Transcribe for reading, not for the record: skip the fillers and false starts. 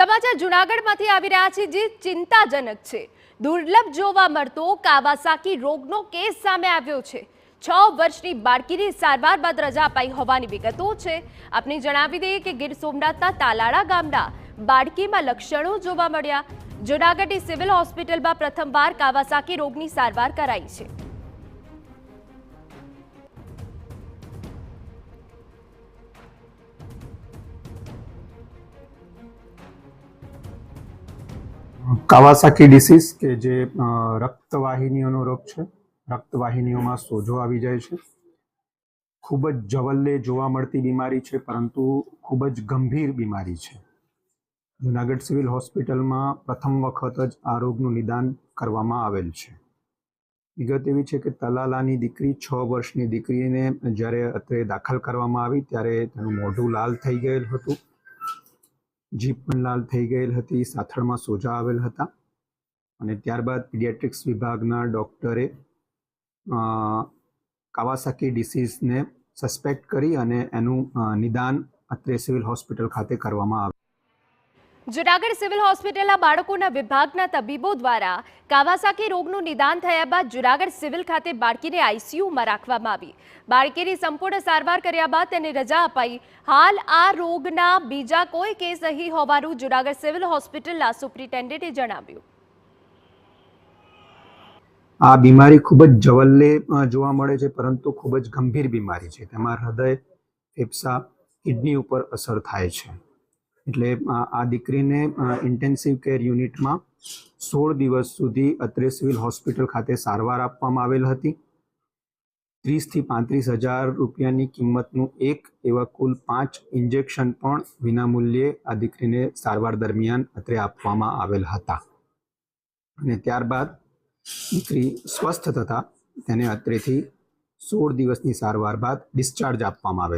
સમાચાર જૂનાગઢમાંથી આવી રહ્યા છે જે ચિંતાજનક છે। દુર્લભ જોવા મળતો કાવાસાકી રોગનો કેસ સામે આવ્યો છે। 6 વર્ષની બાળકીની સારવાર બાદ રજા અપાઈ હોવાની વિગતો છે। આપને જણાવી દઈએ કે ગીર સોમનાથના તાલાળા ગામના બાળકીમાં લક્ષણો જોવા મળ્યા। જૂનાગઢની સિવિલ હોસ્પિટલમાં પ્રથમવાર કાવાસાકી રોગની સારવાર કરાઈ છે। કાવાસાકી ડિસીઝ કે જે રક્તવાહિનીઓનો રોગ છે। રક્તવાહિનીઓમાં સોજો આવી જાય છે। ખૂબ જ જવલ્લે જોવા મળતી બીમારી છે, પરંતુ ખૂબ જ ગંભીર બીમારી છે। જૂનાગઢ સિવિલ હોસ્પિટલમાં પ્રથમ વખત જ આ રોગનું નિદાન કરવામાં આવેલ છે। વિગત એવી છે કે તલાલાની દીકરી 6 વર્ષની દીકરીને જ્યારે અત્રે દાખલ કરવામાં આવી ત્યારે તેનું મોઢું લાલ થઈ ગયેલ હતું, જીભ પણ લાલ થઈ ગયેલ હતી, સાથળમાં સોજા આવેલ હતા અને ત્યારબાદ પીડિયાટ્રિક્સ વિભાગના ડૉક્ટરે કાવાસાકી ડિસીઝને સસ્પેક્ટ કરી અને એનું નિદાન અત્રે સિવિલ હોસ્પિટલ ખાતે કરવામાં આવ્યું। જૂનાગઢ સિવિલ હોસ્પિટલના બાળકોના વિભાગના તબીબો દ્વારા કાવાસાકી રોગનું નિદાન થયા બાદ જૂનાગઢ સિવિલ ખાતે બાળકીને આઈસીયુમાં રાખવામાં આવી। બાળકીની સંપૂર્ણ સારવાર કર્યા બાદ તેને રજા અપાઈ। હાલ આ રોગના બીજા કોઈ કેસ નહીં હોવાનું જૂનાગઢ સિવિલ હોસ્પિટલના સુપ્રિન્ટેન્ડન્ટે જણાવ્યું। આ બીમારી ખૂબ જ જવલ્લે જોવા મળે છે, પરંતુ ખૂબ જ ગંભીર બીમારી છે। તેમાં હૃદય, ફેફસા, કિડની ઉપર અસર થાય છે। એટલે આ દીકરીને ઇન્ટેન્સિવ કેર યુનિટમાં 16 દિવસ સુધી અત્રે સિવિલ હોસ્પિટલ ખાતે સારવાર આપવામાં આવેલ હતી। 30 થી 35 હજાર રૂપિયાની કિંમતનું એક એવા કુલ 5 ઇન્જેક્શન પણ વિનામૂલ્યે આ દીકરીને સારવાર દરમિયાન અત્રે આપવામાં આવેલ હતા અને ત્યારબાદ દીકરી સ્વસ્થ થતાં તેને અત્રેથી 16 દિવસની સારવાર બાદ ડિસ્ચાર્જ આપવામાં આવેલ।